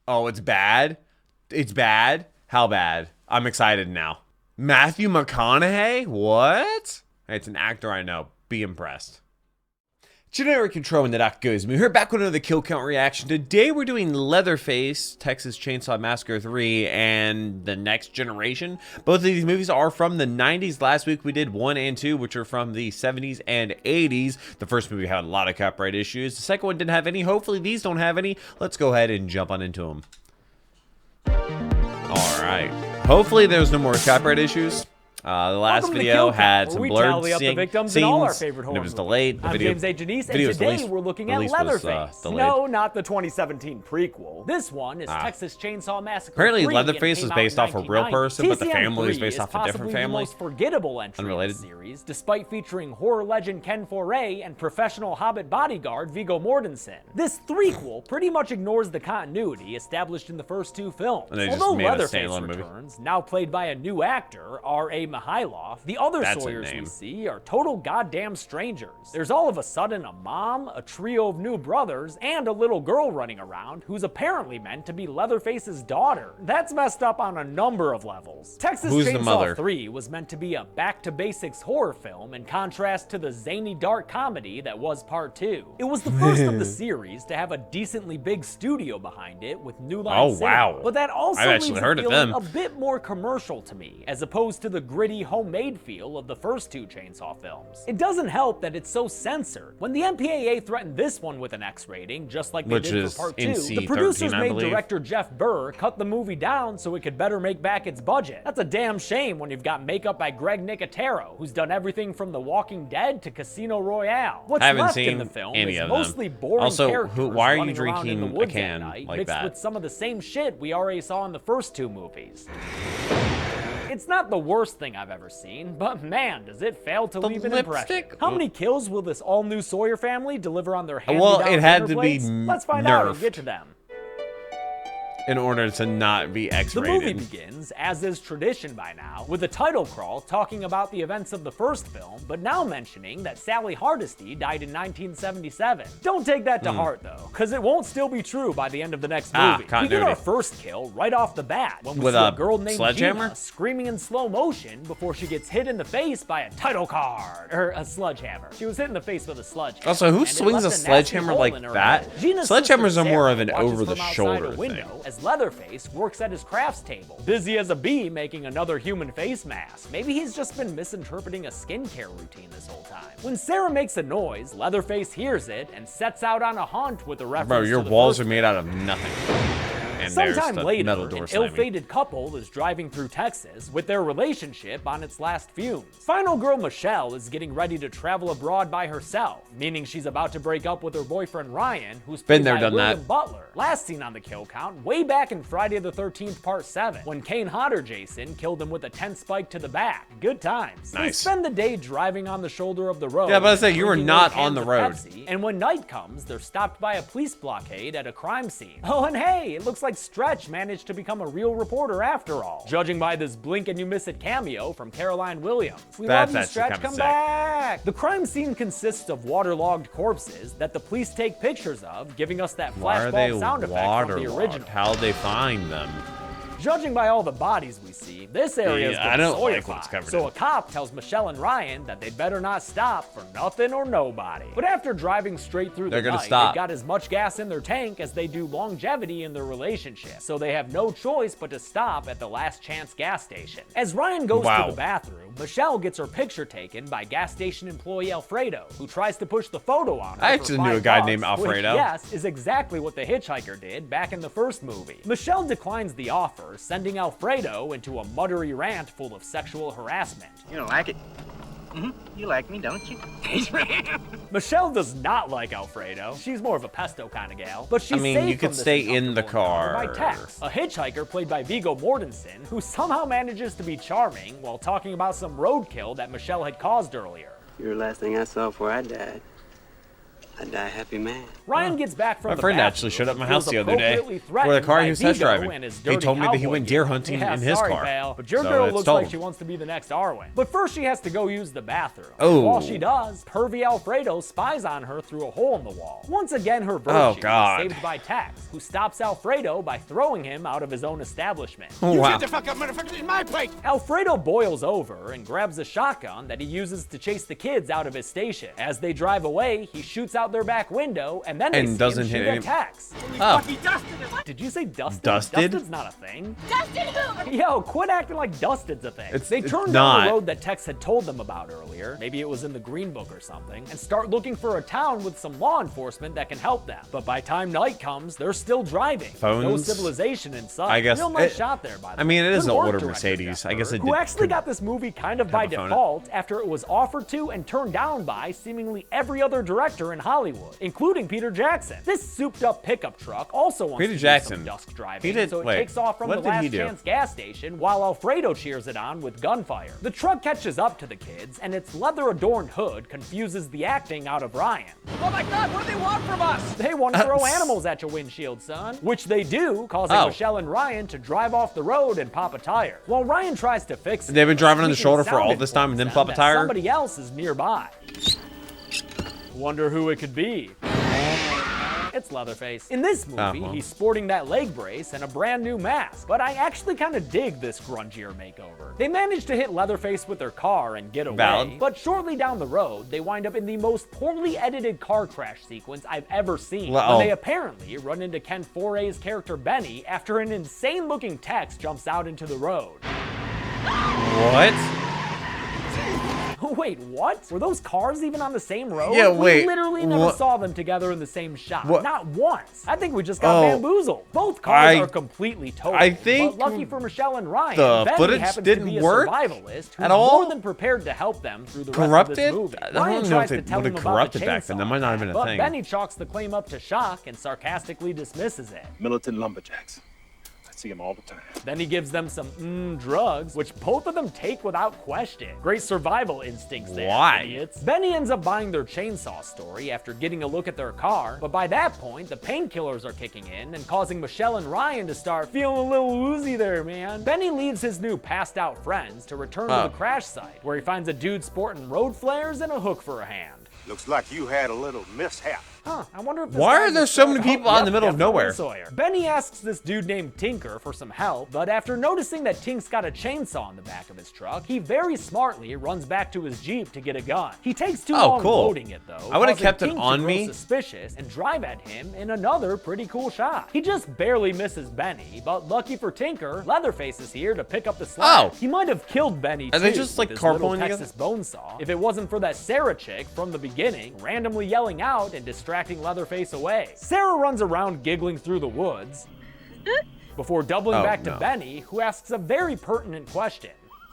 Oh, it's bad? It's bad? How bad? I'm excited now. Matthew McConaughey? What? Hey, it's an actor I know. Be impressed. Generic control and the Doc goes. We're back with another kill count reaction. Today we're doing Leatherface, Texas Chainsaw Massacre 3, and The Next Generation. Both of these movies are from the 90s. Last week we did 1 and 2, which are from the 70s and 80s. The first movie had a lot of copyright issues. The second one didn't have any. Hopefully these don't have any. Let's go ahead and jump on into them. Alright. Hopefully there's no more copyright issues. The last video had some blurred scenes, and it was delayed. I'm James A. Janice, and today we're looking at Leatherface. No, not the 2017 prequel. This one is Texas Chainsaw Massacre. Apparently, Leatherface is based off a real person, but the family is based off a different family. The most forgettable entry in the series, despite featuring horror legend Ken Foray and professional Hobbit bodyguard Viggo Mortensen. This threequel pretty much ignores the continuity established in the first two films. Although Leatherface returns, now played by a new actor, R.A. Mihailoff, the other Sawyers we see are total goddamn strangers. There's all of a sudden a mom, a trio of new brothers, and a little girl running around who's apparently meant to be Leatherface's daughter. That's messed up on a number of levels. Texas Chainsaw 3 was meant to be a back-to-basics horror film in contrast to the zany dark comedy that was Part 2. It was the first of the series to have a decently big studio behind it with New Line Cinema, but that also leaves it feeling a bit more commercial to me, as opposed to the gritty homemade feel of the first two Chainsaw films. It doesn't help that it's so censored. When the MPAA threatened this one with an X rating, just like they did for Part 2, the producers made director Jeff Burr cut the movie down so it could better make back its budget. That's a damn shame when you've got makeup by Greg Nicotero, who's done everything from The Walking Dead to Casino Royale. What's left in the film is mostly boring characters why are you running around in the drinking woods a can at night, like mixed that? with some of the same shit we already saw in the first two movies. It's not the worst thing I've ever seen, but man, does it fail to leave an impression. How many kills will this all-new Sawyer family deliver on their hand-me-down Well, it had to be Let's find out and get to them. In order to not be X-rated. The movie begins, as is tradition by now, with a title crawl talking about the events of the first film, but now mentioning that Sally Hardesty died in 1977. Don't take that to heart, though, because it won't still be true by the end of the next movie. We get our first kill right off the bat, when we see a girl named Gina screaming in slow motion before she gets hit in the face by a title card, or a sledgehammer. She was hit in the face with a sledgehammer. Also, who swings a sledgehammer like that? Sledgehammers are more of an over-the-shoulder thing. As Leatherface works at his crafts table, busy as a bee making another human face mask. Maybe he's just been misinterpreting a skincare routine this whole time. When Sarah makes a noise, Leatherface hears it and sets out on a hunt with a reference to the your walls are made out of nothing. And sometime later, an ill-fated couple is driving through Texas with their relationship on its last fumes. Final girl Michelle is getting ready to travel abroad by herself, meaning she's about to break up with her boyfriend Ryan, who's played by William Butler. Last seen on the kill count, way back in Friday the 13th Part 7, when Kane Hodder Jason killed him with a tent spike to the back. Good times. They spend the day driving on the shoulder of the road. Yeah, but I say you were not on the road. Pepsi, and when night comes, they're stopped by a police blockade at a crime scene. Oh, and hey, it looks like Stretch managed to become a real reporter after all, judging by this blink and you miss it cameo from Caroline Williams. We love you, Stretch, come back! The crime scene consists of waterlogged corpses that the police take pictures of, giving us that flashbulb sound effect from the original. How'd they find them? Judging by all the bodies we see, this area is been Sawyerified, so a cop tells Michelle and Ryan that they'd better not stop for nothing or nobody. But after driving straight through the night, they've got as much gas in their tank as they do longevity in their relationship, so they have no choice but to stop at the Last Chance gas station. As Ryan goes to the bathroom, Michelle gets her picture taken by gas station employee Alfredo, who tries to push the photo on her. I actually knew a guy named Alfredo. Which, yes, is exactly what the hitchhiker did back in the first movie. Michelle declines the offer, sending Alfredo into a muttery rant full of sexual harassment. You don't like it? You like me, don't you? Michelle does not like Alfredo. She's more of a pesto kind of gal. But she's you could stay in the car. By Tex, a hitchhiker played by Viggo Mortensen, who somehow manages to be charming while talking about some roadkill that Michelle had caused earlier. You were the last thing I saw before I died. I'd die a happy man. Ryan gets back from My the friend bathroom actually showed up at my and house feels the other day appropriately for the threatened car by he was test Vigo driving. and his He dirty told me that he cowboy went deer gear. hunting Yeah, in his sorry, car. Pal, but your So girl it's looks told. like she wants to be the next Arwen. But first she has to go use the bathroom. Oh. While she does, pervy Alfredo spies on her through a hole in the wall. Once again, her virtue Oh, God. is saved by Tex, who stops Alfredo by throwing him out of his own establishment. Wow. fuck up, motherfucker! It's my plate! Alfredo boils over and grabs a shotgun that he uses to chase the kids out of his station. As they drive away, he shoots out their back window and then they And see doesn't him hit shoot any- at Tex. Oh. He dusted it! Did you say dusted? Dusted? Dusted's not a thing. Dustin who? Yo, quit acting like Dusted's a thing. It's- They it's turn down not. the road that Tex had told them about earlier, maybe it was in the Green Book or something, and start looking for a town with some law enforcement that can help them. But by time night comes, they're still driving. No Phones? civilization in sight. I guess Real nice it- shot there, by the way. I mean, it is Good an work, older director Mercedes. I guess it Who did- actually could got this movie kind of by have a phone. default after it was offered to and turned down by seemingly every other director in Hollywood, including Peter Jackson. This souped-up pickup truck also wants Peter to do Jackson. some dusk driving, He did- so it wait, takes off from what the did he Last do? Chance gas station while Alfredo cheers it on with gunfire. The truck catches up to the kids, and its leather-adorned hood confuses the acting out of Ryan. Oh my god, what do they want from us? They want to throw animals at your windshield, son. Which they do, causing Oh. Michelle and Ryan to drive off the road and pop a tire. While Ryan tries to fix it, They've been driving on the Squeaking shoulder for sound all this time and then informs pop a them that tire? Somebody else is nearby. Wonder who it could be. It's Leatherface. In this movie, well. he's sporting that leg brace and a brand new mask, but I actually kind of dig this grungier makeover. They manage to hit Leatherface with their car and get away, Valid. but shortly down the road, they wind up in the most poorly edited car crash sequence I've ever seen, Well, when they apparently run into Ken Foray's character Benny after an insane-looking Tex jumps out into the road. What? Wait, what? Were those cars even on the same road? Yeah, wait, We literally never what- saw them together in the same shot. What? Not once. I think we just got Oh. bamboozled. Both cars I- are completely totaled. I think but lucky for Michelle and Ryan, the Benny footage happens didn't to be a work survivalist who's at all? more than prepared to help them through the rest of Corrupted? this movie. I Ryan don't know tries if to it tell would've him about the corrupted back then. chainsaw That might not have been a attack, thing. But Benny chalks the claim up to shock and sarcastically dismisses it. Militant lumberjacks. I see them all the time. Then he gives them some drugs, which both of them take without question. Great survival instincts there, Why? idiots. Benny ends up buying their chainsaw story after getting a look at their car, but by that point, the painkillers are kicking in and causing Michelle and Ryan to start feeling a little woozy there, man. Benny leaves his new passed out friends to return to Oh. the crash site, where he finds a dude sporting road flares and a hook for a hand. Looks like you had a little mishap. Huh, I wonder if this Why guy's are there a so many Sawyer. people out in the Yep, middle of definitely nowhere? Sawyer. Benny asks this dude named Tinker for some help, but after noticing that Tink's got a chainsaw in the back of his truck, he very smartly runs back to his Jeep to get a gun. He takes too Oh, long cool. loading it though. I would've causing kept it Tink to on grow me. suspicious and drive at him in another pretty cool shot. He just barely misses Benny, but lucky for Tinker, Leatherface is here to pick up the slack. Oh. He might have killed Benny Are they too, just, like, with his little carpooling together? Texas bone saw, if it wasn't for that Sarah chick from the beginning randomly yelling out and distracting Leatherface away. Sarah runs around giggling through the woods before doubling Oh, back to no. Benny, who asks a very pertinent question.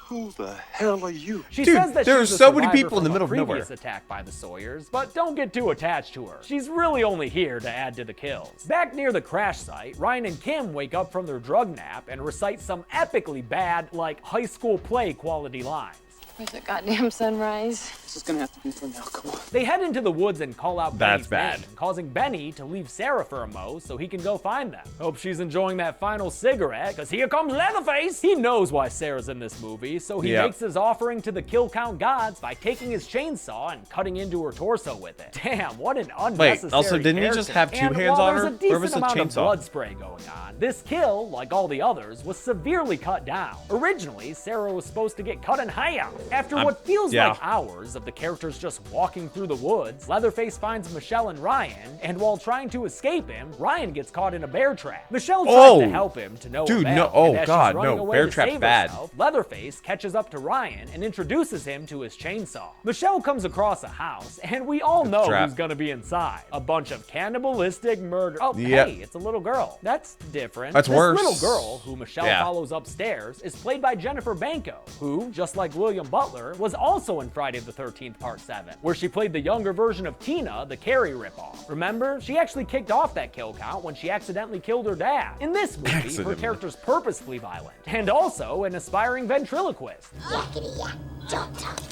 Who the hell are you? She Dude, says that there she's are a so many survivor people in the from middle of a nowhere. previous attack by the Sawyers, but don't get too attached to her. She's really only here to add to the kills. Back near the crash site, Ryan and Kim wake up from their drug nap and recite some epically bad, like high school play quality lines. Where's the goddamn sunrise? This is gonna have to be for now. Come on. They head into the woods and call out That's Benny's bad. name, causing Benny to leave Sarah for a mo so he can go find them. Hope she's enjoying that final cigarette, cause here comes Leatherface! He knows why Sarah's in this movie, so he Yep. makes his offering to the kill count gods by taking his chainsaw and cutting into her torso with it. Damn, what an unnecessary also, didn't he just character. have two And hands while on there's her? a Where decent was the amount of chainsaw? blood spray going on, this kill, like all the others, was severely cut down. Originally, Sarah was supposed to get cut in half. After what feels yeah. like hours of the characters just walking through the woods, Leatherface finds Michelle and Ryan, and while trying to escape him, Ryan gets caught in a bear trap. Michelle tries Oh! to help him to no Dude, avail, no- oh, and as God, she's running no, away bear to trap's save bad. herself, Leatherface catches up to Ryan and introduces him to his chainsaw. Michelle comes across a house, and we all know trap. who's gonna be inside. A bunch of cannibalistic murder. Oh, Yep. hey, it's a little girl. That's different. That's this worse. little girl, who Michelle Yeah. follows upstairs, is played by Jennifer Banco, who, just like William Butler, was also in Friday the 13th Part 7, where she played the younger version of Tina, the Carrie ripoff. Remember? She actually kicked off that kill count when she accidentally killed her dad. In this movie, her Accidentally. character's purposefully violent, and also an aspiring ventriloquist.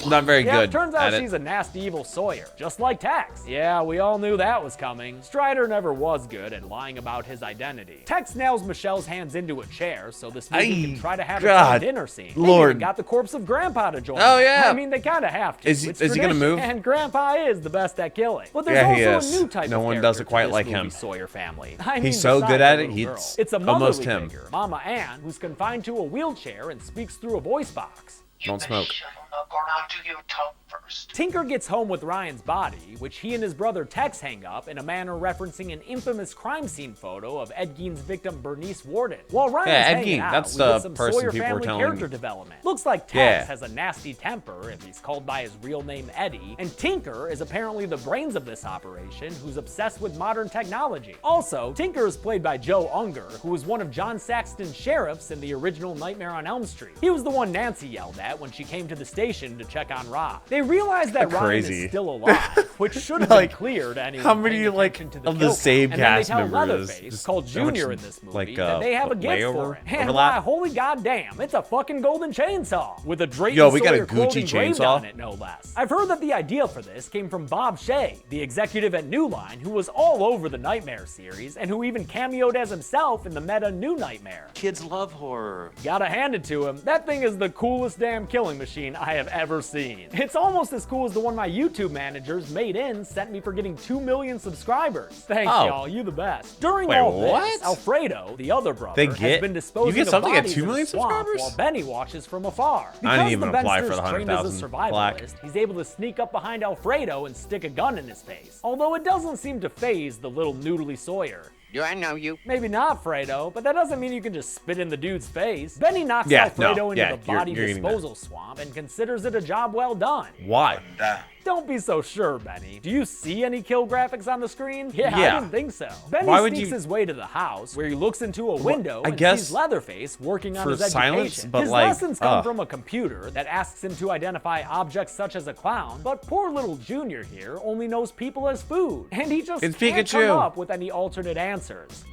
Not very Yeah, good turns out at she's it. a nasty evil Sawyer, just like Tex. Yeah, we all knew that was coming. Strider never was good at lying about his identity. Tex nails Michelle's hands into a chair so this movie can try to have its own dinner scene. They Lord. even got the corpse of Grandpa to join. Oh, them. yeah. I mean, they kind of have to. Is he It's gonna move? And Grandpa is the best at killing. But there's Yeah, he also is. a new type No of one character does it to quite this like movie him. Sawyer family. I mean, He's so besides good the at it, little he's girl. It's a almost motherly him. figure, Mama Ann, who's confined to a wheelchair and speaks through a voice box. Don't smoke. Tinker gets home with Ryan's body, which he and his brother Tex hang up in a manner referencing an infamous crime scene photo of Ed Gein's victim Bernice Warden. While Ryan's Yeah, Ed hanging Gein, out, that's we get the some person Sawyer people were family telling character me. development. Looks like Tex Yeah. has a nasty temper if he's called by his real name Eddie, and Tinker is apparently the brains of this operation who's obsessed with modern technology. Also, Tinker is played by Joe Unger, who was one of John Saxton's sheriffs in the original Nightmare on Elm Street. He was the one Nancy yelled at when she came to the station to check on Rob. They realize that Ryan Crazy. is still alive, which should have Like, been clear to anyone how many, paying like, attention to the of the kill same count. And then cast they tell members Leatherface, just called how much, Junior in this movie, like, that they have a gift layover, for it. And overlap? why, holy goddamn, it's a fucking golden chainsaw with a Drayton Yo, we got a Sawyer Gucci quote engraved chainsaw? on it, no less. I've heard that the idea for this came from Bob Shea, the executive at New Line, who was all over the Nightmare series and who even cameoed as himself in the meta New Nightmare. Kids love horror. Gotta hand it to him, that thing is the coolest damn killing machine I have ever seen. It's almost as cool as the one my YouTube managers made in sent me for getting 2 million subscribers. Thanks, Oh. y'all, you the best. During Wait, all what? this, Alfredo, the other brother, They has get- been disposing you get of something at bodies 2 in the million swamp subscribers? while Benny watches from afar. I didn't Because even the apply for Bensters the trained as a 100,000 plaque. survivalist, he's able to sneak up behind Alfredo and stick a gun in his face. Although it doesn't seem to faze the little noodly Sawyer. Do I know you? Maybe not, Fredo, but that doesn't mean you can just spit in the dude's face. Benny knocks Yeah, Alfredo no, into yeah, the body you're getting that. disposal swamp and considers it a job well done. Why? Don't be so sure, Benny. Do you see any kill graphics on the screen? Yeah, I Yeah. didn't think so. Benny Why would sneaks you- his way to the house, where he looks into a window I and guess sees Leatherface working on for his education. silence, but his like, lessons come from a computer that asks him to identify objects such as a clown, but poor little Junior here only knows people as food, and he just It's can't Pikachu. come up with any alternate answers.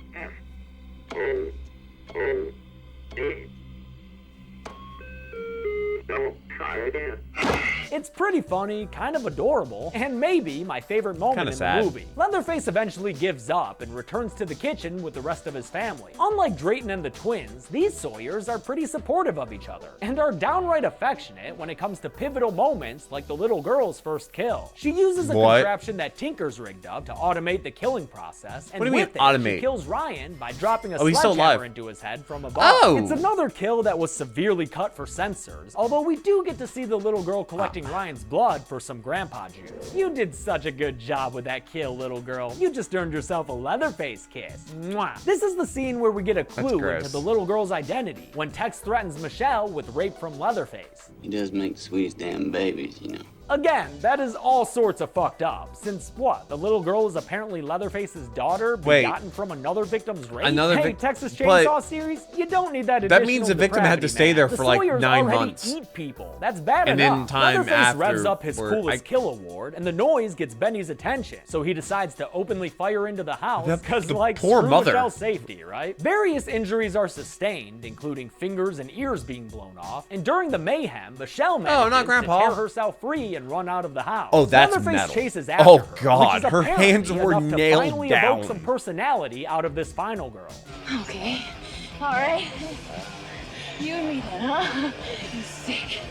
It's pretty funny, kind of adorable, and maybe my favorite moment Kinda in sad. the movie. Leatherface eventually gives up and returns to the kitchen with the rest of his family. Unlike Drayton and the twins, these Sawyers are pretty supportive of each other, and are downright affectionate when it comes to pivotal moments like the little girl's first kill. She uses a What? contraption that Tinker's rigged up to automate the killing process, and What do you mean with it, automate? she kills Ryan by dropping a Oh, he's still sledgehammer alive. into his head from above. Oh! It's another kill that was severely cut for censors, although we do get to see the little girl collecting Ryan's blood for some grandpa juice. You did such a good job with that kill, little girl. You just earned yourself a Leatherface kiss. Mwah. This is the scene where we get a clue gross. into the little girl's identity, when Tex threatens Michelle with rape from Leatherface. He does make the sweetest damn babies, you know. Again, that is all sorts of fucked up, since what, the little girl is apparently Leatherface's daughter, Wait. begotten from another victim's rape? Another hey, vic- Texas but- Chainsaw series, you don't need that That means the victim had to depravity, stay man. there The for, like, Sawyers 9 already months. eat people. That's bad And enough. in time Leatherface revs up his afterward, coolest kill award, and the noise gets Benny's attention, so he decides to openly fire into the house, because the like, poor screw mother. Michelle's safety, right? Various injuries are sustained, including fingers and ears being blown off, and during the mayhem, Michelle manages not to Grandpa. tear herself free and run out of the house. Oh, that's Leatherface metal. chases after Oh, her, God, which is her apparently hands were enough to nailed finally down. evoke some personality out of this final girl. Okay. All right. You and me then, huh? You sick.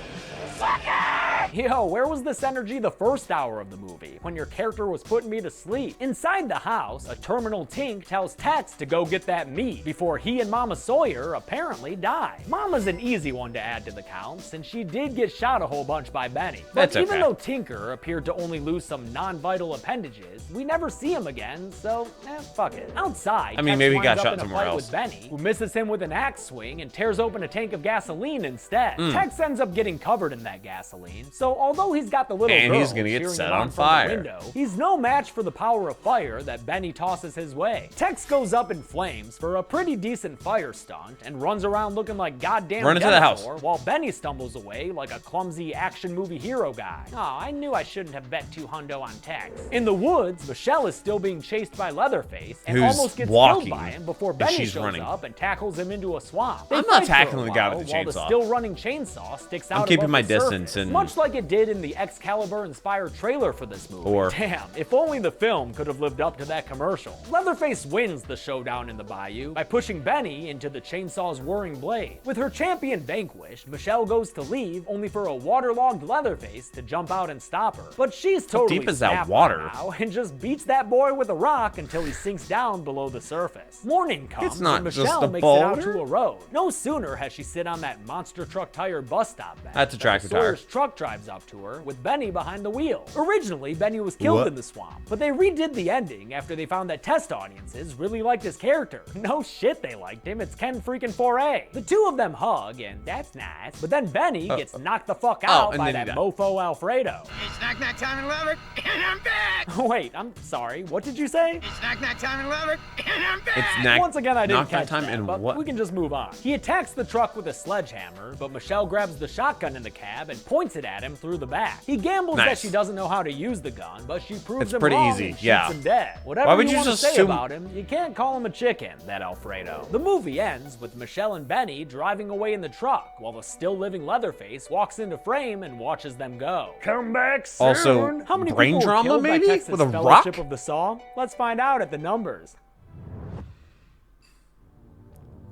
Yo, where was this energy the first hour of the movie, when your character was putting me to sleep? Inside the house, a terminal Tink tells Tex to go get that meat before he and Mama Sawyer apparently die. Mama's an easy one to add to the count, since she did get shot a whole bunch by Benny. But That's even okay. though Tinker appeared to only lose some non-vital appendages, we never see him again, so fuck it. Outside, I mean, Tex maybe he winds got up shot in a somewhere fight else. with Benny, who misses him with an axe swing and tears open a tank of gasoline instead. Hmm. Tex ends up getting covered in that gasoline, So although he's got the little And girl he's gonna get cheering set him on from the fire. window, he's no match for the power of fire that Benny tosses his way. Tex goes up in flames for a pretty decent fire stunt and runs around looking like goddamn Run into the house. Denethor, while Benny stumbles away like a clumsy action movie hero guy. Aw, I knew I shouldn't have bet $200 on Tex. In the woods, Michelle is still being chased by Leatherface and Who's almost gets walking, killed by him before and Benny she's shows running. up and tackles him into a swamp. They I'm not fight for a tackling the guy while with the while the chainsaw. still running chainsaw sticks out keeping above my the surface, distance and- much like it did in the Excalibur-inspired trailer for this movie. Or- Damn, if only the film could have lived up to that commercial. Leatherface wins the showdown in the bayou by pushing Benny into the chainsaw's whirring blade. With her champion vanquished, Michelle goes to leave only for a waterlogged Leatherface to jump out and stop her. But she's totally deep is that snapped water? by now and just beats that boy with a rock until he sinks down below the surface. Morning comes It's not and just Michelle a makes it out boulder? to a road. No sooner has she sit on that monster truck tire bus stop bench That's a than tractor tire. Sawyer's truck drives up to her with Benny behind the wheel. Originally, Benny was killed What? in the swamp, but they redid the ending after they found that test audiences really liked his character. No shit they liked him, it's Ken freaking Foray. The two of them hug, and that's nice, but then Benny gets knocked the fuck out and by then he that died. mofo Alfredo. It's knock time and lover, and I'm back. Wait, I'm sorry, what did you say? It's knock time and lover, and I'm back. It's knack. Once again, I didn't knock that catch time that, and but what? we can just move on. He attacks the truck with a sledgehammer, but Michelle grabs the shotgun in the cab and points it at him through the back. He gambles that Nice. she doesn't know how to use the gun, but she proves It's him pretty wrong easy, and shoots yeah. him dead. Whatever Why would you you want to just say assume- about him, you can't call him a chicken, that Alfredo. The movie ends with Michelle and Benny driving away in the truck, while the still-living Leatherface walks into frame and watches them go. Come back soon. Also, How many brain people were trauma, killed by maybe? Texas With a Fellowship rock? of the Saw? Let's find out at the numbers.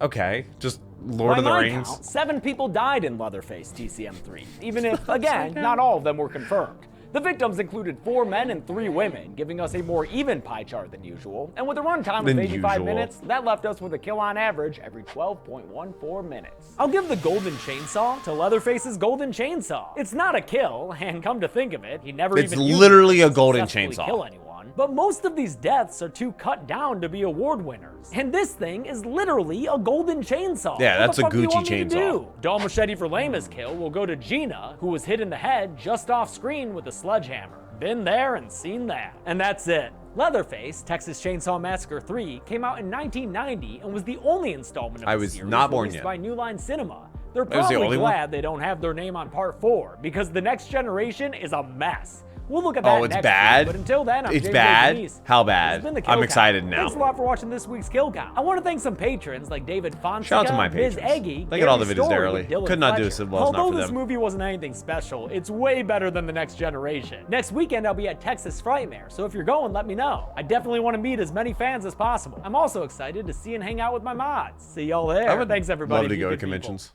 Okay, just Lord By of the my Rings. count, 7 people died in Leatherface TCM3, even if, again, not all of them were confirmed. The victims included 4 men and 3 women, giving us a more even pie chart than usual, and with a runtime of Than 85 usual. minutes, that left us with a kill on average every 12.14 minutes. I'll give the golden chainsaw to Leatherface's golden chainsaw. It's not a kill, and come to think of it, he never It's even used literally it a to golden successfully chainsaw. kill anyone. But most of these deaths are too cut down to be award winners. And this thing is literally a golden chainsaw. Yeah, What that's the a fuck do you Gucci want me to chainsaw. do? Dull machete for Lama's kill will go to Gina, who was hit in the head just off screen with a sledgehammer. Been there and seen that. And that's it. Leatherface, Texas Chainsaw Massacre 3, came out in 1990 and was the only installment of I the was series not born released yet. by New Line Cinema. They're That was the probably only one? glad they don't have their name on part 4, because The Next Generation is a mess. We'll look at that Oh, it's next bad? week, but until then, I'm It's JJ bad? Denise. How This bad? has been the Kill I'm Count. excited now. Thanks a lot for watching this week's Kill Count. I want to thank some patrons like David Fonseca, Shout out to my Biz patrons. Eggy, They get all Gary the videos Story, early. and Dylan Could not do Fletcher. this if it was not Although for this them. movie wasn't anything special, it's way better than The Next Generation. Next weekend, I'll be at Texas Frightmare, so if you're going, let me know. I definitely want to meet as many fans as possible. I'm also excited to see and hang out with my mods. See y'all there. I would Thanks, everybody. love to You go to good people. conventions.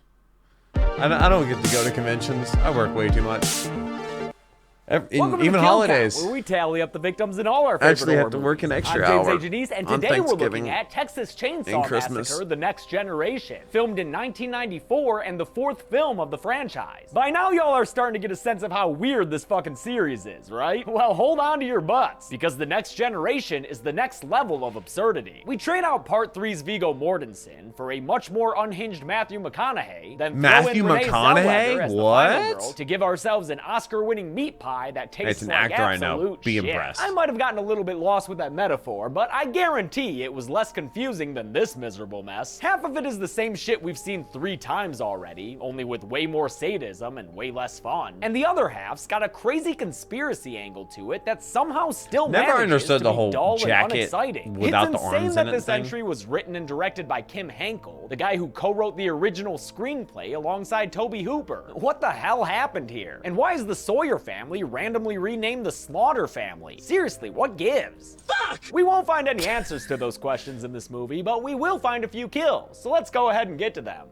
I don't get to go to conventions. I work way too much. Welcome to Even the Kill holidays. Count, where we tally up the victims in all our favorite Actually have horror to work an movies. extra I'm James hour A. Janice, and on today we're Thanksgiving looking at Texas and Chainsaw Christmas. Massacre: The Next Generation, filmed in 1994 and the 4th film of the franchise. By now, y'all are starting to get a sense of how weird this fucking series is, right? Well, hold on to your butts, because The Next Generation is the next level of absurdity. We trade out Part 3's Viggo Mortensen for a much more unhinged Matthew McConaughey, then Matthew throw in Renee McConaughey? Zellweger as the What? final girl to give ourselves an Oscar-winning meat pie that tastes It's an like actor I know. absolute Be shit. impressed. I might have gotten a little bit lost with that metaphor, but I guarantee it was less confusing than this miserable mess. Half of it is the same shit we've seen 3 times already, only with way more sadism and way less fun. And the other half's got a crazy conspiracy angle to it that somehow still Never manages understood to the be whole dull and jacket unexciting. without It's the insane arms that in it this thing. entry was written and directed by Kim Henkel, the guy who co-wrote the original screenplay alongside Tobe Hooper. What the hell happened here? And why is the Sawyer family randomly renamed the Slaughter family? Seriously, what gives? Fuck! We won't find any answers to those questions in this movie, but we will find a few kills, so let's go ahead and get to them.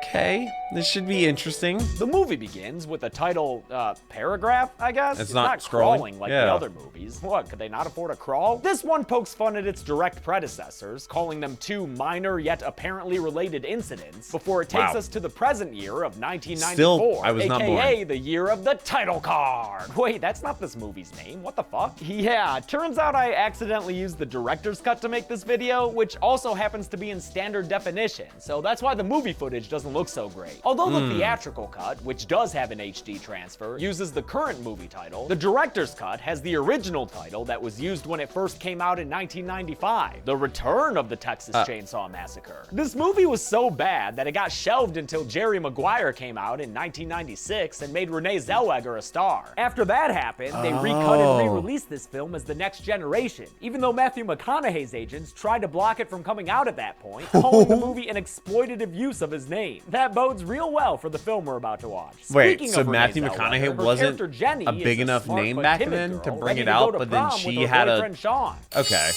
Okay, this should be interesting. The movie begins with a title, paragraph, I guess? It's not crawling like the yeah. other movies. What, could they not afford a crawl? This one pokes fun at its direct predecessors, calling them 2 minor yet apparently related incidents, before it takes Wow. us to the present year of 1994, Still, I was not aka born. the year of the title card. Wait, that's not this movie's name. What the fuck? Yeah, turns out I accidentally used the director's cut to make this video, which also happens to be in standard definition, so that's why the movie footage doesn't look look so great. Although the theatrical cut, which does have an HD transfer, uses the current movie title, the director's cut has the original title that was used when it first came out in 1995, The Return of the Texas Chainsaw Massacre. This movie was so bad that it got shelved until Jerry Maguire came out in 1996 and made Renee Zellweger a star. After that happened, they recut and re-released this film as The Next Generation, even though Matthew McConaughey's agents tried to block it from coming out at that point, calling the movie an exploitative use of his name. That bodes real well for the film we're about to watch. Wait, Speaking so of Renee Matthew Zellweger, McConaughey her wasn't character Jenny a is big enough smart name but back timid then girl to bring ready it to out, go to but then prom she with her had a... boyfriend Sean. Okay.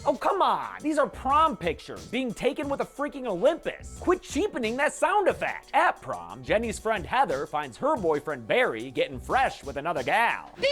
Oh, come on. These are prom pictures being taken with a freaking Olympus. Quit cheapening that sound effect. At prom, Jenny's friend Heather finds her boyfriend Barry getting fresh with another gal. Barry!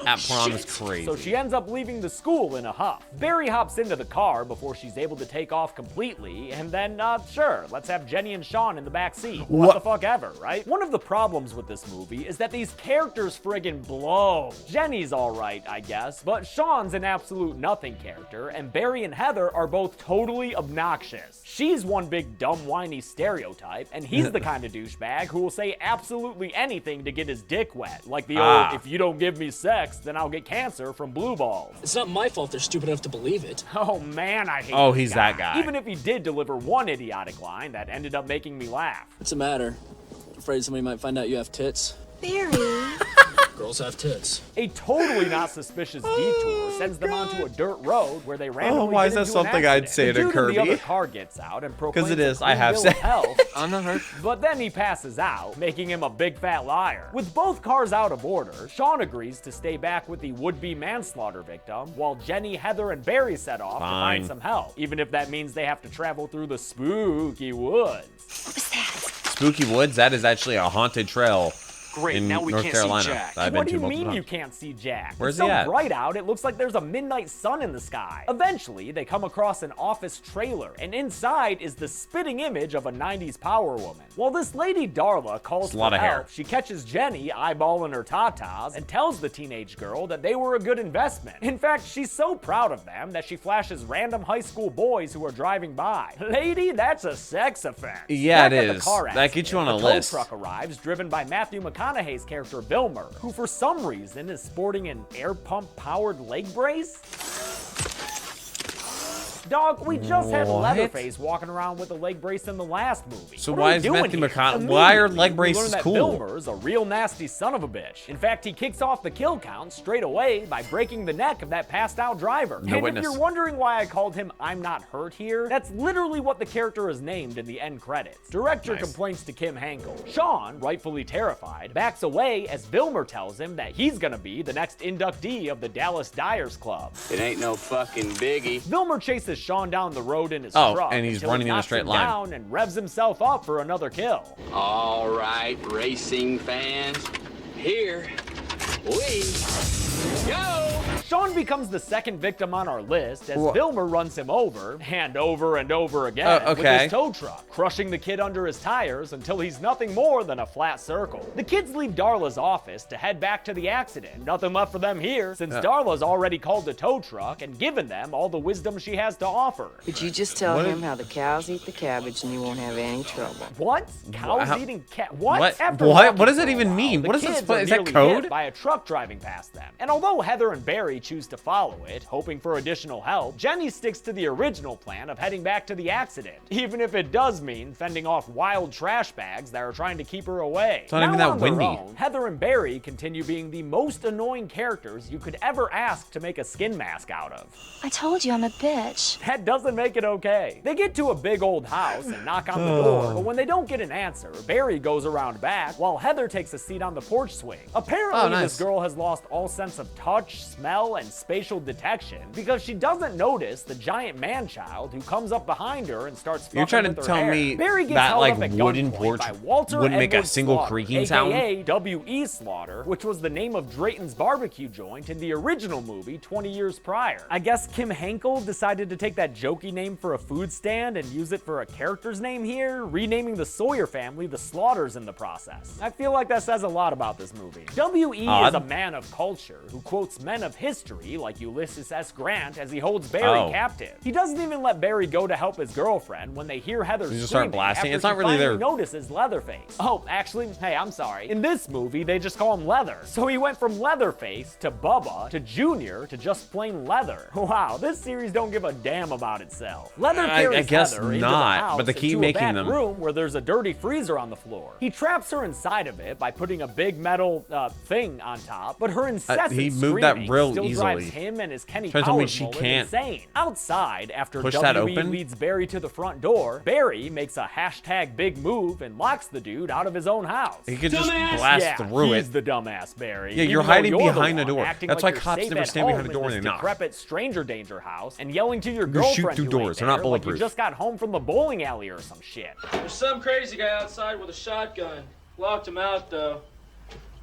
At prom is crazy. So she ends up leaving the school in a huff. Barry hops into the car before she's able to take off completely, and then, sure, let's have Jenny and Sean in the back seat. What the fuck ever, right? One of the problems with this movie is that these characters friggin' blow. Jenny's alright, I guess, but Sean's an absolute nothing character, and Barry and Heather are both totally obnoxious. She's one big dumb whiny stereotype, and he's the kind of douchebag who will say absolutely anything to get his dick wet, like the old, if you don't give me sex, then I'll get cancer from blue balls. It's not my fault they're stupid enough to believe it. Oh man, I hate this he's guy. that guy. Even if he did deliver one idiotic line that ended up making me laugh. What's the matter? Afraid somebody might find out you have tits? Barry! Girls have tits. A totally not suspicious detour sends them onto a dirt road where they randomly why get is that into something an I'd accident. say The to dude in Kirby? the other car gets out and proclaims it is, a I clean have bill said. of health. I'm not hurt. But then he passes out, making him a big fat liar. With both cars out of order, Sean agrees to stay back with the would-be manslaughter victim, while Jenny, Heather, and Barry set off to Fine. find some help, even if that means they have to travel through the spooky woods. What was that? Spooky Woods, that is actually a haunted trail Great, in now we North can't Carolina. see Jack. that I've What been do to you multiple mean you times. can't see Jack? Where's it's so he at? bright out, it looks like there's a midnight sun in the sky. Eventually, they come across an office trailer, and inside is the spitting image of a 90s power woman. While this lady Darla calls a lot for of hair. help, she catches Jenny eyeballing her tatas and tells the teenage girl that they were a good investment. In fact, she's so proud of them that she flashes random high school boys who are driving by. Lady, that's a sex offense. Yeah, Back it at the is. car That gets you on accident, a a tow list. truck arrives, driven by Matthew McConaughey's character Vilmer, who for some reason is sporting an air pump powered leg brace. Dog, we just had What? Leatherface walking around with a leg brace in the last movie. So What why are we is doing Matthew here? McConaughey- why are Immediately, leg we braces learn that cool? Vilmer's a real nasty son of a bitch. In fact, he kicks off the kill count straight away by breaking the neck of that passed out driver. No and witness. if you're wondering why I called him I'm Not Hurt here, that's literally what the character is named in the end credits. Director Nice. complains to Kim Hankel. Sean, rightfully terrified, backs away as Vilmer tells him that he's gonna be the next inductee of the Dallas Dyers Club. It ain't no fucking biggie. Vilmer chases Sean down the road in his truck and he's until he running in a knocks straight him line. down and revs himself up for another kill. All right, racing fans, here we go. Sean becomes the second victim on our list as Wha- Vilmer runs him over and over again with okay. his tow truck, crushing the kid under his tires until he's nothing more than a flat circle. The kids leave Darla's office to head back to the accident. Nothing left for them here since Darla's already called the tow truck and given them all the wisdom she has to offer. Could you just tell What him is- how the cows eat the cabbage and you won't have any trouble? What? Cows How- eating cat? What? What? After What? walking What does for that a even while, mean? the What is this? kids are Is that nearly code? hit by a truck driving past them. And although Heather and Barry choose to follow it, hoping for additional help, Jenny sticks to the original plan of heading back to the accident, even if it does mean fending off wild trash bags that are trying to keep her away. It's not even that on their windy. own, Heather and Barry continue being the most annoying characters you could ever ask to make a skin mask out of. I told you I'm a bitch. That doesn't make it okay. They get to a big old house and knock on the door, but when they don't get an answer, Barry goes around back while Heather takes a seat on the porch swing. Apparently, Oh, nice. this girl has lost all sense of touch, smell, and spatial detection because she doesn't notice the giant man-child who comes up behind her and starts fucking You're trying to with her tell hair. me Barry gets that, held like, up at wooden gunpoint porch by Walter wouldn't make a Edward single Slaughter, creaking sound? AKA W.E. Slaughter, which was the name of Drayton's barbecue joint in the original movie 20 years prior. I guess Kim Hankel decided to take that jokey name for a food stand and use it for a character's name here, renaming the Sawyer family the Slaughters in the process. I feel like that says a lot about this movie. W.E. is Odd. a man of culture who quotes men of history treachery, like Ulysses S. Grant as he holds Barry captive. He doesn't even let Barry go to help his girlfriend when they hear Heather You just screaming start blasting. after It's not she really finally their... notices Leatherface. Oh, actually, hey, I'm sorry. In this movie, they just call him Leather. So he went from Leatherface to Bubba to Junior to just plain Leather. Wow, this series don't give a damn about itself. Leather carries I guess Heather into the not, house but they keep into making a back them. room where there's a dirty freezer on the floor. He traps her inside of it by putting a big metal thing on top, but her incessant he moved that screaming real still drives easily. him and his Kenny Trying to tell me Powers she mullet can't insane. Outside, after push that W.E. open? leads Barry to the front door, Barry makes a hashtag big move and locks the dude out of his own house. He could just blast through he's it. the dumbass, Barry. Yeah, you're Even though hiding you're the behind a one door. acting That's like why you're cops safe never at stand behind home a door in when this they knock. decrepit stranger danger house and yelling to your You girlfriend shoot through who ain't doors. They're not there like you bulletproof. just got home from the bowling alley or some shit. There's some crazy guy outside with a shotgun. Locked him out, though.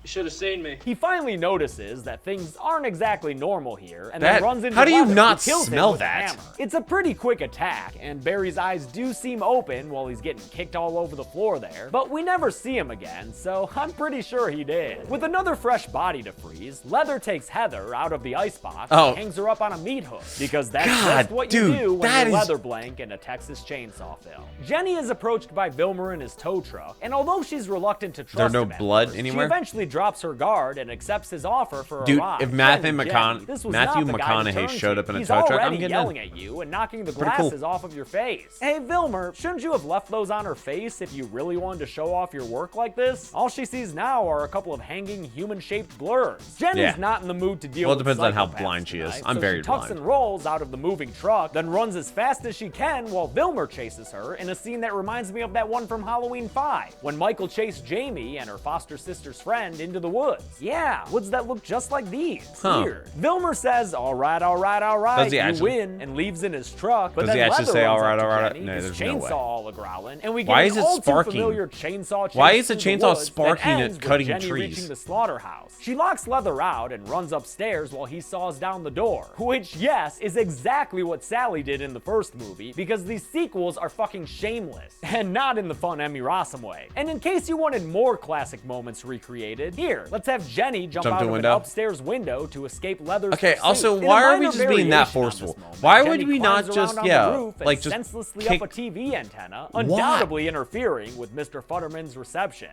You should have seen me. He finally notices that things aren't exactly normal here, and That- then runs into how do you Leather, not who kills him smell with a that? hammer. It's a pretty quick attack, and Barry's eyes do seem open while he's getting kicked all over the floor there, but we never see him again, so I'm pretty sure he did. With another fresh body to freeze, Leather takes Heather out of the icebox and hangs her up on a meat hook, because that's just what you do when you're Leather Blank in a Texas Chainsaw film. Jenny is approached by Vilmer in his tow truck, and although she's reluctant to trust no him at blood first, anywhere? she eventually drops her guard and accepts his offer for a Dude, ride. if Matthew Jenny, this was Matthew not the guy to McConaughey turn showed to. up in a He's tow truck, I'm already getting yelling in. at you and knocking the Pretty cool. glasses off of your face. Hey, Vilmer, shouldn't you have left those on her face if you really wanted to show off your work like this? All she sees now are a couple of hanging human-shaped blurs. Jenny's not in the mood to deal Well, it with depends on how psychopaths blind she is. tonight, I'm so very she tucks blind. and rolls out of the moving truck, then runs as fast as she can while Vilmer chases her in a scene that reminds me of that one from Halloween 5, when Michael chased Jamie and her foster sister's friend into the woods. Yeah, woods that look just like these. Weird. Vilmer says, all right, Does he you actually? win, and leaves in his truck, but Does he then actually Leather say, runs all up to right? Jenny, No, his there's no chainsaw way. all a-growling, and we get Why an is it all too sparking? familiar chainsaw chase Why is the through chainsaw woods that sparking and ends with cutting Jenny trees? reaching the slaughterhouse. She locks Leather out and runs upstairs while he saws down the door, which, yes, is exactly what Sally did in the first movie, because these sequels are fucking shameless, and not in the fun Emmy Rossum way. And in case you wanted more classic moments recreated, here, let's have Jenny jump Jump out to of a an window? upstairs window to escape Leather's Okay, pursuit. also, In a why are we minor just being that variation on this forceful? moment, Why Jenny would we not climbs just, around on the roof and like, just senselessly kick... up a TV antenna, undoubtedly interfering with Mr. Futterman's reception.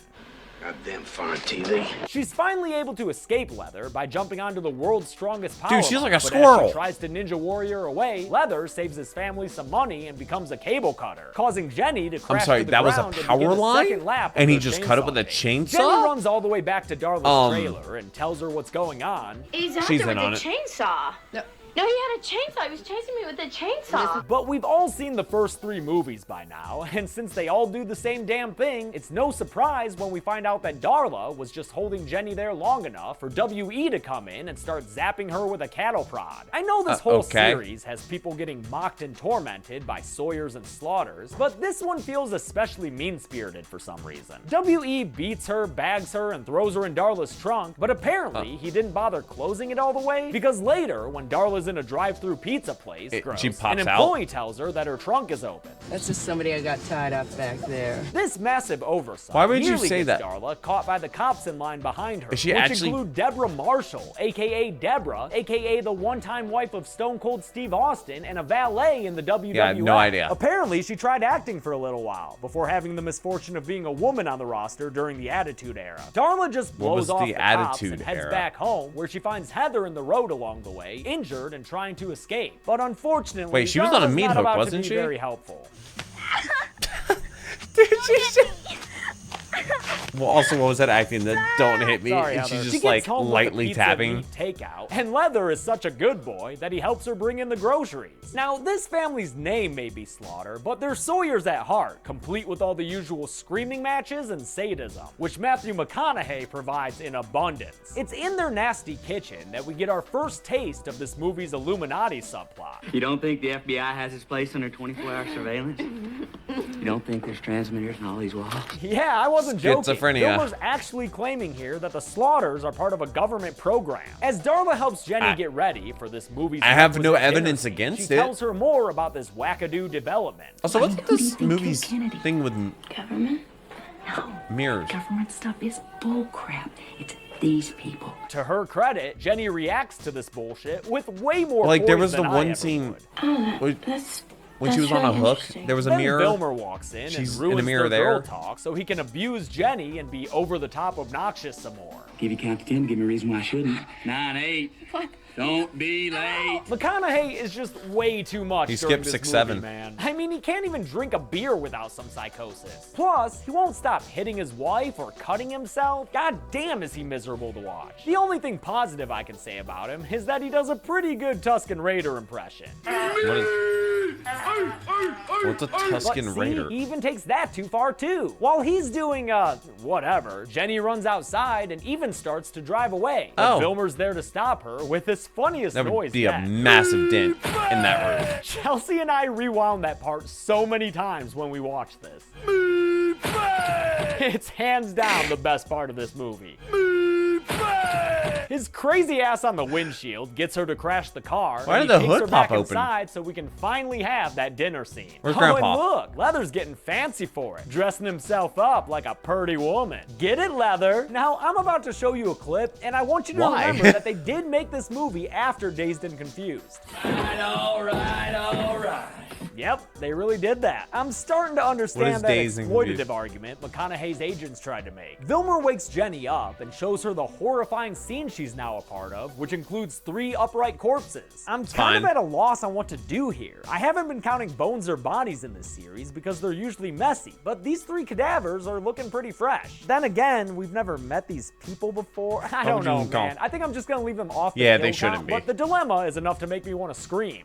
Goddamn foreign TV. She's finally able to escape Leather by jumping onto the world's strongest power Dude, she's like a line, but squirrel. as she tries to Ninja Warrior away, Leather saves his family some money and becomes a cable cutter, causing Jenny to crash I'm sorry, to the that was a ground and power begin line? second lap And of he her just cut it with a chase. Jenny chainsaw? runs all the way back to Darla's trailer and tells her what's going on. He's out She's there in with on a it. chainsaw. No, he had a chainsaw. He was chasing me with a chainsaw. But we've all seen the first 3 movies by now, and since they all do the same damn thing, it's no surprise when we find out that Darla was just holding Jenny there long enough for W.E. to come in and start zapping her with a cattle prod. I know this whole okay. series has people getting mocked and tormented by Sawyers and Slaughters, but this one feels especially mean-spirited for some reason. W.E. beats her, bags her, and throws her in Darla's trunk, but apparently he didn't bother closing it all the way, because later, when Darla's in a drive-through pizza place, she pops an out. employee tells her that her trunk is open. That's just somebody I got tied up back there. This massive oversight Why would you nearly say gets that? Darla caught by the cops in line behind her, Is she which actually- include Deborah Marshall, aka Deborah, aka the one-time wife of Stone Cold Steve Austin and a valet in the WWF. Yeah, I have no idea. Apparently, she tried acting for a little while before having the misfortune of being a woman on the roster during the Attitude Era. Darla just What was blows off the the cops Attitude and heads Era? back home, where she finds Heather in the road along the way, injured and trying to escape. But unfortunately, Wait, she was on a Darla's meat not hook, about to wasn't be she? very helpful. Well, also, what was that acting? That don't hit me. Sorry, and she's Heather. just She gets like home with a lightly pizza and tapping. meat takeout, and Leather is such a good boy that he helps her bring in the groceries. Now, this family's name may be Slaughter, but they're Sawyers at heart, complete with all the usual screaming matches and sadism, which Matthew McConaughey provides in abundance. It's in their nasty kitchen that we get our first taste of this movie's Illuminati subplot. You don't think the FBI has its place under 24-hour surveillance? You don't think there's transmitters in all these walls? Yeah, I wasn't joking. Schizophrenia. Filmer's actually claiming here that the Slaughters are part of a government program. As Darla helps Jenny get ready for this movie's I have no requisite evidence dinner scene, against she it. tells her more about this wackadoo development. Also, what's this movie's thing with Government? No. mirrors? Government stuff is bullcrap. It's these people. To her credit, Jenny reacts to this bullshit with way more Like, there poise was the than I one ever scene would. when she was on a hook. There was a Then mirror. Vilmer walks in She's and ruins in a mirror their girl there. talk so he can abuse Jenny and be over the top obnoxious some more. Give you count to 10, give me a reason why I shouldn't. 9, 8. What? Don't be late. McConaughey is just way too much He during skipped this 6, movie, 7. man. I mean, he can't even drink a beer without some psychosis. Plus, he won't stop hitting his wife or cutting himself. God damn, is he miserable to watch. The only thing positive I can say about him is that he does a pretty good Tusken Raider impression. What's a Tusken But see, Raider? he even takes that too far too. While he's doing, whatever, Jenny runs outside and even starts to drive away. But Oh. Vilmer's there to stop her with his funniest That noise would be a yet. massive dent in that roof. Chelsea and I rewound that part so many times when we watched this. It's hands down the best part of this movie. His crazy ass on the windshield gets her to crash the car. Why and did the he takes hood her back pop open? inside so we can finally have that dinner scene. Where's Oh, Grandpa? and look, Leather's getting fancy for it, dressing himself up like a purty woman. Get it, Leather? Now, I'm about to show you a clip, and I want you to Why? remember that they did make this movie after Dazed and Confused. All right, all right. Yep, they really did that. I'm starting to What is understand that Dazed and Confused? exploitative argument McConaughey's agents tried to make. Vilmer wakes Jenny up and shows her the horrifying scene she's now a part of, which includes 3 upright corpses. I'm kind of fine. at a loss on what to do here. I haven't been counting bones or bodies in this series because they're usually messy, but these 3 cadavers are looking pretty fresh. Then again, we've never met these people before. I don't know, man. I think I'm just gonna leave them off the Yeah, kill they shouldn't count, be. But the dilemma is enough to make me want to scream.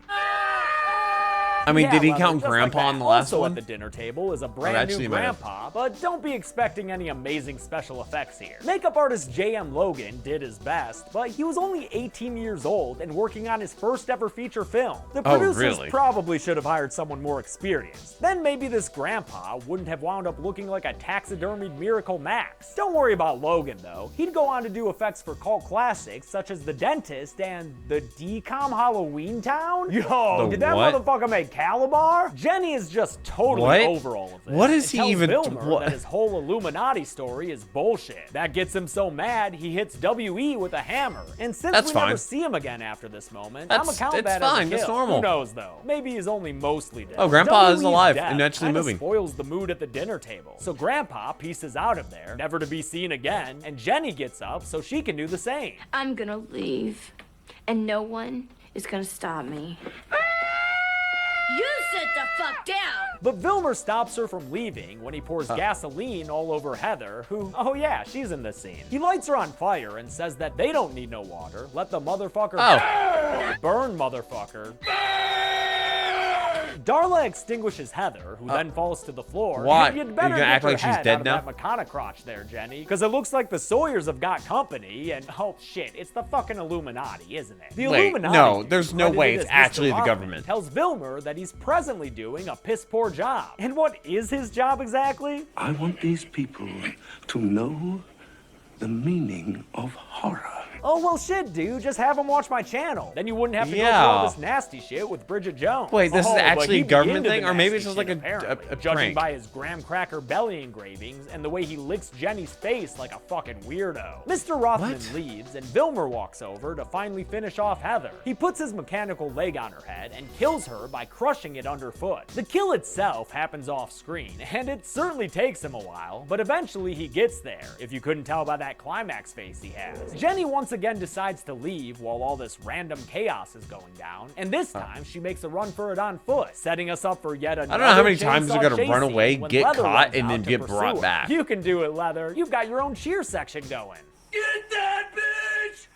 I mean, Yeah, did he Leather, count just like Grandpa that. on the last Also one? at the dinner table is a brand actually, new he might have. grandpa, but don't be expecting any amazing special effects here. Makeup artist J.M. Logan did his best, but he was only 18 years old and working on his first ever feature film. The Oh, producers really? probably should have hired someone more experienced. Then maybe this grandpa wouldn't have wound up looking like a taxidermied Miracle Max. Don't worry about Logan though. He'd go on to do effects for cult classics such as The Dentist and the DCOM Halloween Town. Yo, The did that what? motherfucker make Calabar? Jenny is just totally What? over all of this. What is and he tells even- Vilmer what? that his whole Illuminati story is bullshit. That gets him so mad he hits WE with a hammer. And since That's we fine. never see him again after this moment, That's- I'm gonna count it's that fine, as a that's kill. normal. Who knows though? Maybe he's only mostly dead. Oh, Grandpa is WE's alive death and actually kinda moving. spoils the mood at the dinner table. So Grandpa pieces out of there, never to be seen again, and Jenny gets up so she can do the same. I'm gonna leave, and no one is gonna stop me. You sit the fuck down! But Vilmer stops her from leaving when he pours gasoline all over Heather, who, oh yeah, she's in this scene. He lights her on fire and says that they don't need no water. Let the motherfucker burn, motherfucker. Darla extinguishes Heather, who then falls to the floor. What? You'd You better gonna get act your like she's head dead out of now? that McConaughey crotch there, Jenny, because it looks like the Sawyers have got company, and oh shit, it's the fucking Illuminati, isn't it? The Wait, Illuminati, no, dude, there's no way credited it's as Mr. actually the Hoffman, government. tells Vilmer that he's presently doing a piss poor job. And what is his job exactly? I want these people to know the meaning of horror. Oh, well, shit, dude. Just have him watch my channel. Then you wouldn't have to go through Yeah. all this nasty shit with Bridget Jones. Wait, this is but actually a he'd be government into thing? the Or maybe nasty it's just like shit, a apparently, prank? judging by his graham cracker belly engravings and the way he licks Jenny's face like a fucking weirdo. Mr. Rothman leaves, and Vilmer walks over to finally finish off Heather. He puts his mechanical leg on her head and kills her by crushing it underfoot. The kill itself happens off screen, and it certainly takes him a while, but eventually he gets there, if you couldn't tell by that climax face he has. Jenny once again decides to leave while all this random chaos is going down, and this time she makes a run for it on foot, setting us up for yet another I don't know how many times chainsaw they're gonna chase run scene away, when get Leather caught, runs and out then to get pursue brought her. back. You can do it, Leather. You've got your own cheer section going. Get that bitch!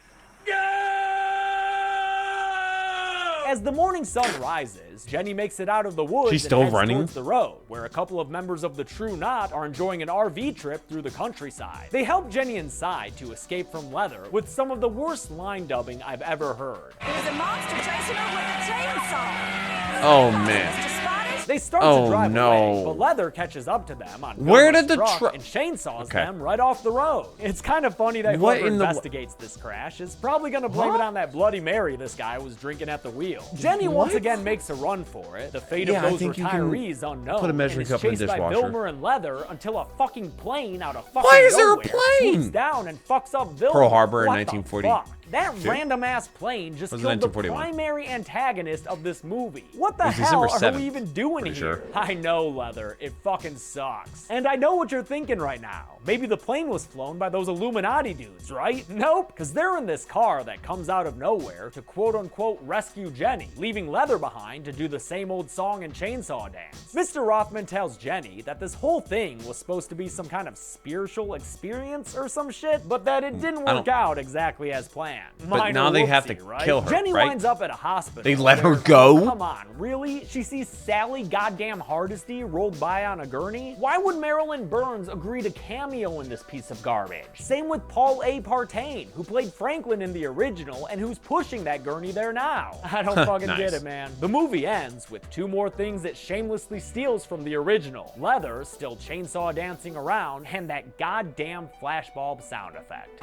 As the morning sun rises, Jenny makes it out of the woods She's and still heads running? towards the road, where a couple of members of the True Knot are enjoying an RV trip through the countryside. They help Jenny inside to escape from Leather with some of the worst line dubbing I've ever heard. There's a monster chasing her with a chainsaw. Oh, man. Mr. Spiders, They start Oh, to drive no. away, but Leather catches up to them on Where Velma's did the truck and chainsaws Okay. them right off the road. It's kind of funny that What whoever in the- investigates this crash is probably going to blame it on that Bloody Mary this guy was drinking at the wheel. Jenny once What? again makes a run for it. The fate Yeah, I of those think you can retirees unknown. put a measuring and is cup in the chased by dishwasher. Vilmer and Leather until a fucking plane out of fucking Why is there a nowhere plane? swoops down and fucks up Vilmer. Pearl Harbor in What the 1940. fuck? That Two? random ass plane just Was it killed the 1941? primary antagonist of this movie. What the It was hell December are 7th, we even doing pretty here? sure. I know, Leather. It fucking sucks. And I know what you're thinking right now. Maybe the plane was flown by those Illuminati dudes, right? Nope, because they're in this car that comes out of nowhere to quote-unquote rescue Jenny, leaving Leather behind to do the same old song and chainsaw dance. Mr. Rothman tells Jenny that this whole thing was supposed to be some kind of spiritual experience or some shit, but that it didn't work out exactly as planned. But now they have to Whoopsie, right? kill her, Jenny right? winds up at a hospital. They let her where- go? Come on, really? She sees Sally goddamn Hardesty rolled by on a gurney? Why would Marilyn Burns agree to cameo in this piece of garbage? Same with Paul A. Partain, who played Franklin in the original and who's pushing that gurney there now. I don't fucking Nice. get it, man. The movie ends with two more things it shamelessly steals from the original. Leather still chainsaw dancing around and that goddamn flashbulb sound effect.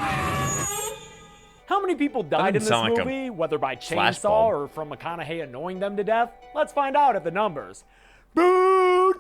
How many people died in didn't this sound like a movie, whether by flashbulb. chainsaw or from McConaughey annoying them to death? Let's find out at the numbers. Boo!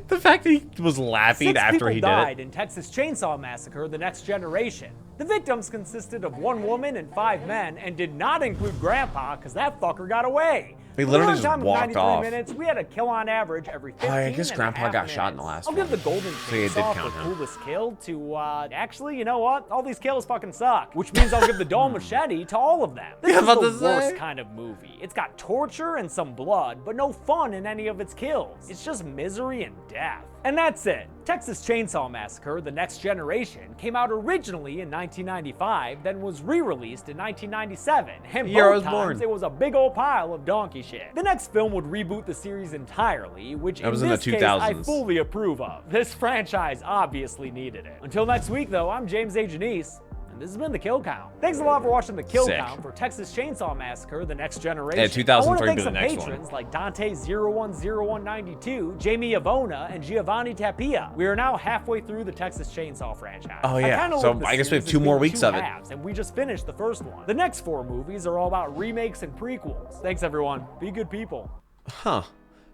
The fact that he was laughing 6 after people he did died it. in Texas Chainsaw Massacre: The Next Generation. The victims consisted of 1 woman and 5 men and did not include Grandpa because that fucker got away. He For literally the just runtime of walked 93 off. minutes, we had a kill on average every 15 I guess and a Grandpa half got shot in the minutes. last I'll give the one. golden So yeah, it did chainsaw count for him. coolest kill to, actually, you know what? All these kills fucking suck. Which means I'll give the dull machete to all of them. This Yeah, is about the to say. worst kind of movie. It's got torture and some blood, but no fun in any of its kills. It's just misery and death. And that's it. Texas Chainsaw Massacre: The Next Generation came out originally in 1995, then was re-released in 1997, and The year I both was born. times it was a big old pile of donkey shit. The next film would reboot the series entirely, which That was in in the this case I 2000s. fully approve of. This franchise obviously needed it. Until next week though, I'm James A. Janice, and this has been The Kill Count. Thanks a lot for watching The Kill Sick. Count for Texas Chainsaw Massacre: The Next Generation. Yeah, 2003 I want to thank be the some next one. patrons like Dante010192, Jamie Avona, and Giovanni Tapia. We are now halfway through the Texas Chainsaw franchise. Oh, yeah. kinda So look at the I guess we have series 2 as more being weeks 2 of it. halves, and we just finished the first one. The next 4 movies are all about remakes and prequels. Thanks everyone. Be good people. Huh.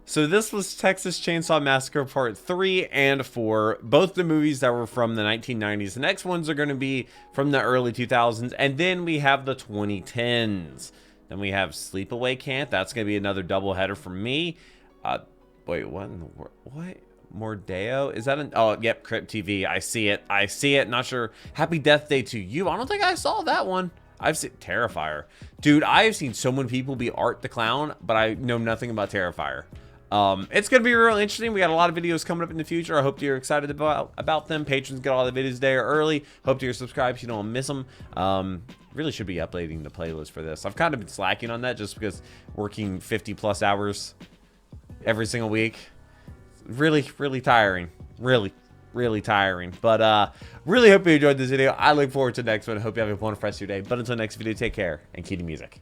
So this was Texas Chainsaw Massacre Part 3 and 4, both the movies that were from the 1990s. The next ones are going to be from the early 2000s, and then we have the 2010s. Then we have Sleepaway Camp. That's going to be another double header for me. Wait, what in the world? What? Mordeo? Is that an... Oh, yep, Crypt TV. I see it. I see it. Not sure. Happy Death Day to You. I don't think I saw that one. I've seen Terrifier. Dude, I've seen so many people be Art the Clown, but I know nothing about Terrifier. It's going to be real interesting. We got a lot of videos coming up in the future. I hope you're excited about them. Patrons get all the videos there early. Hope you're subscribed so you don't miss them. Really should be updating the playlist for this. I've kind of been slacking on that just because working 50 plus hours every single week. Really tiring. Really tiring. But really hope you enjoyed this video. I look forward to the next one. Hope you have a wonderful rest of your day. But until next video, take care and keep the music.